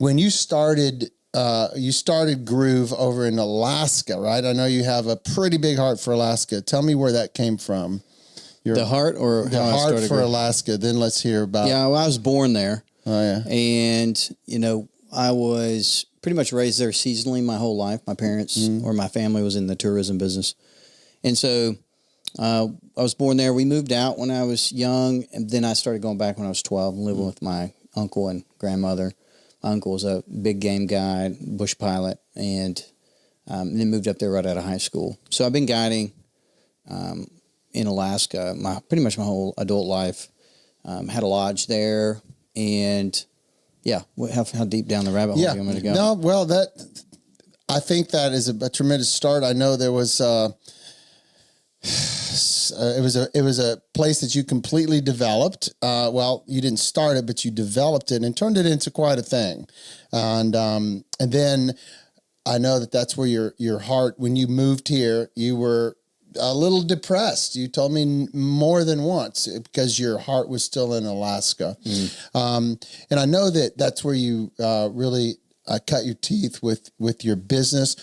when you started Groove over in Alaska, right? I know you have a pretty big heart for Alaska. Tell me where that came from. The heart or the how heart I started for Groove? Alaska. Then let's hear about. Yeah, well, I was born there. Oh yeah. And, I was pretty much raised there seasonally my whole life. My parents or my family was in the tourism business. And so I was born there. We moved out when I was young, and then I started going back when I was 12 and living with my uncle and grandmother. My uncle was a big game guide, bush pilot, and then moved up there right out of high school. So I've been guiding in Alaska pretty much my whole adult life. Had a lodge there, and yeah, how deep down the rabbit hole do you want me to go? No, well, I think that is a tremendous start. I know there was it was a place that you completely developed. Well, you didn't start it, but you developed it and turned it into quite a thing. And then I know that's where your heart, when you moved here, you were a little depressed. You told me more than once because your heart was still in Alaska. And I know that's where you really cut your teeth with your business.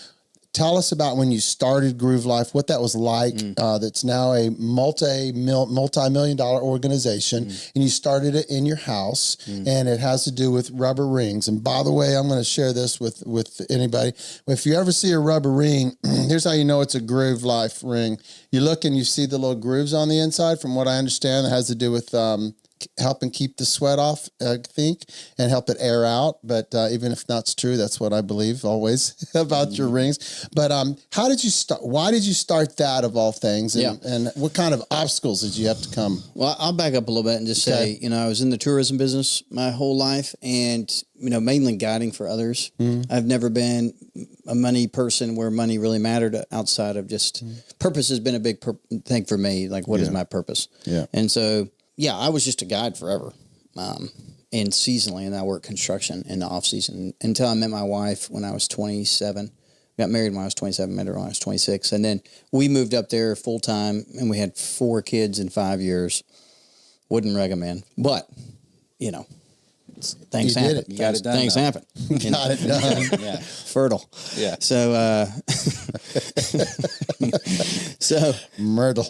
Tell us about when you started Groove Life, what that was like. That's now a multi-million-dollar organization, and you started it in your house, and it has to do with rubber rings. And by the way, I'm going to share this with anybody. If you ever see a rubber ring, here's how you know it's a Groove Life ring. You look and you see the little grooves on the inside. From what I understand, it has to do with helping keep the sweat off, I think, and help it air out. But even if that's true, that's what I believe always about your rings. But how did you start? Why did you start that of all things? And what kind of obstacles did you have to come? Well, I'll back up a little bit and just say, I was in the tourism business my whole life and, mainly guiding for others. I've never been a money person where money really mattered outside of just purpose has been a big thing for me. Like, what is my purpose? Yeah. And so, I was just a guide forever, and seasonally, and I worked construction in the off season until I met my wife when I was 27. Got married when I was 27, met her when I was 26, and then we moved up there full time, and we had 4 kids in 5 years. Wouldn't recommend, but things happen. You got it done. Things happen. Got it done. Yeah, fertile. Yeah. So, Myrtle.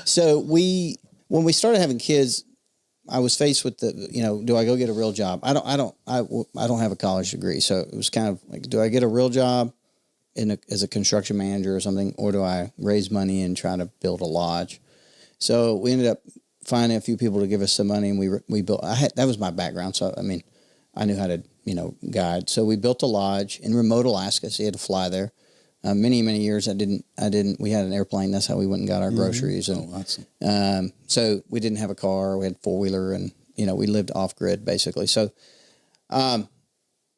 So when we started having kids, I was faced with do I go get a real job? I don't have a college degree. So it was kind of like, do I get a real job as a construction manager or something, or do I raise money and try to build a lodge? So we ended up finding a few people to give us some money, and we built, that was my background. So, I knew how to, guide. So we built a lodge in remote Alaska. So you had to fly there. Many years we had an airplane. That's how we went and got our groceries. And, awesome. So we didn't have a car. We had 4-wheeler, and, we lived off grid basically. So,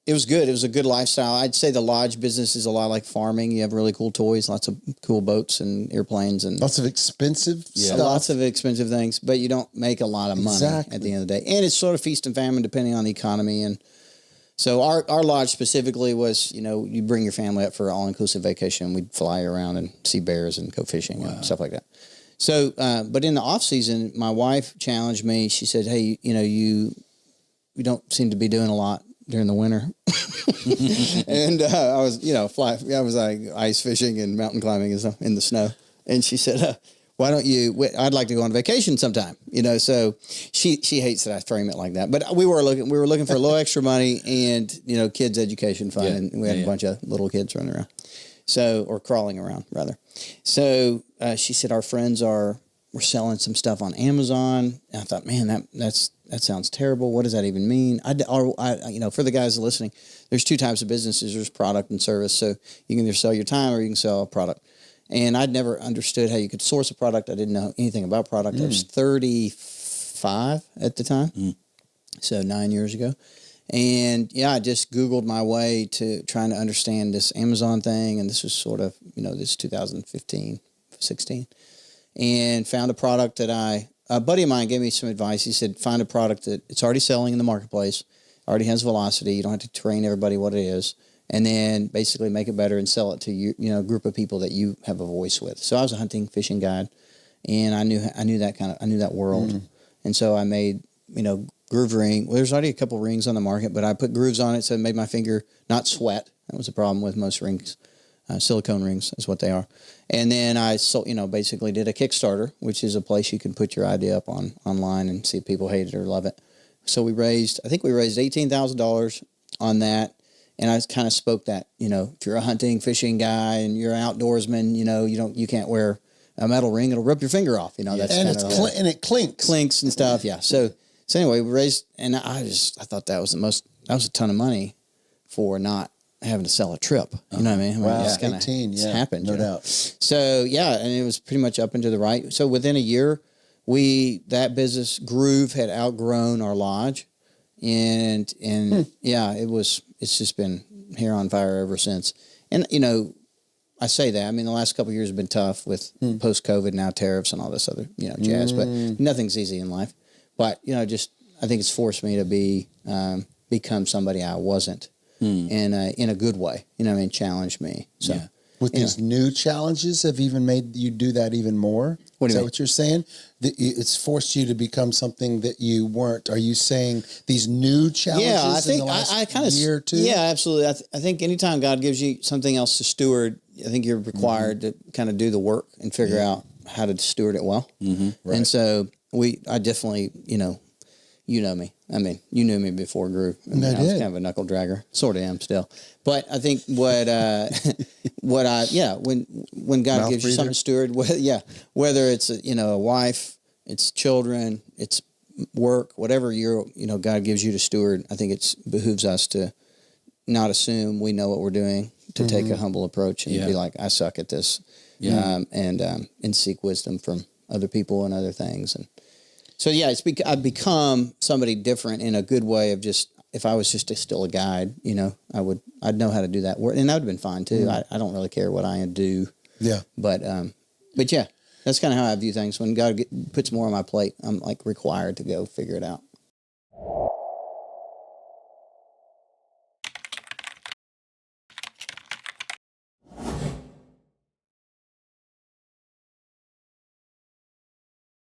it was good. It was a good lifestyle. I'd say the lodge business is a lot like farming. You have really cool toys, lots of cool boats and airplanes, and lots of expensive stuff. Lots of expensive things, but you don't make a lot of money at the end of the day. And it's sort of feast and famine depending on the economy. And so our lodge specifically was, you bring your family up for an all-inclusive vacation. We'd fly around and see bears and go fishing and stuff like that. So, but in the off season, my wife challenged me. She said, "Hey, you don't seem to be doing a lot during the winter." And I was, I was like ice fishing and mountain climbing and stuff in the snow. And she said, "Why don't you? I'd like to go on vacation sometime." So she hates that I frame it like that. But we were looking for a little extra money and kids' education fund, and we had a bunch of little kids running around, or crawling around rather. So she said our friends were selling some stuff on Amazon. And I thought, man, that sounds terrible. What does that even mean? For the guys listening, there's 2 types of businesses. There's product and service. So you can either sell your time or you can sell a product. And I'd never understood how you could source a product. I didn't know anything about product. I was 35 at the time, so 9 years ago. And I just Googled my way to trying to understand this Amazon thing. And this was sort of, this 2015, 16. And found a product that a buddy of mine gave me some advice. He said, find a product that it's already selling in the marketplace, already has velocity. You don't have to train everybody what it is. And then basically make it better and sell it to a group of people that you have a voice with. So I was a hunting, fishing guide, and I knew that world. And so I made, groove ring. Well, there's already a couple rings on the market, but I put grooves on it so it made my finger not sweat. That was a problem with most rings. Silicone rings is what they are. And then I basically did a Kickstarter, which is a place you can put your idea up online and see if people hate it or love it. So I think we raised $18,000 on that. And I kind of spoke that, if you're a hunting, fishing guy and you're an outdoorsman, you can't wear a metal ring. It'll rip your finger off. That's and it clinks. Clinks and stuff. Yeah. So anyway, we raised, and I thought that was a ton of money for not having to sell a trip. You know what I mean? Wow. It's 18, it's happened. No doubt. So yeah, and it was pretty much up and to the right. So within a year, that business Groove had outgrown our lodge, and it's just been hair on fire ever since. And I say that. I mean, the last couple of years have been tough with post-COVID, now tariffs and all this other jazz. But nothing's easy in life. But I think it's forced me to become somebody I wasn't. In a good way, challenge me. So, with these new challenges, have even made you do that even more? What do you mean? What you're saying? That it's forced you to become something that you weren't. Are you saying these new challenges? Yeah, I think in the last I kind of year or two. Yeah, absolutely. I think anytime God gives you something else to steward, I think you're required to kind of do the work and figure out how to steward it well. Right. And so I definitely, you know me. I mean, you knew me before Groove. I was kind of a knuckle-dragger. Sort of am still. But I think when God gives you something to steward, whether it's a wife, it's children, it's work, whatever God gives you to steward, I think it behooves us to not assume we know what we're doing, to take a humble approach and be like, I suck at this, and seek wisdom from other people and other things. And so, I've become somebody different in a good way of just, if I was just still a guide, I'd know how to do that work, and that would have been fine too. I don't really care what I do. Yeah. But yeah, that's kind of how I view things. When God puts more on my plate, I'm like required to go figure it out.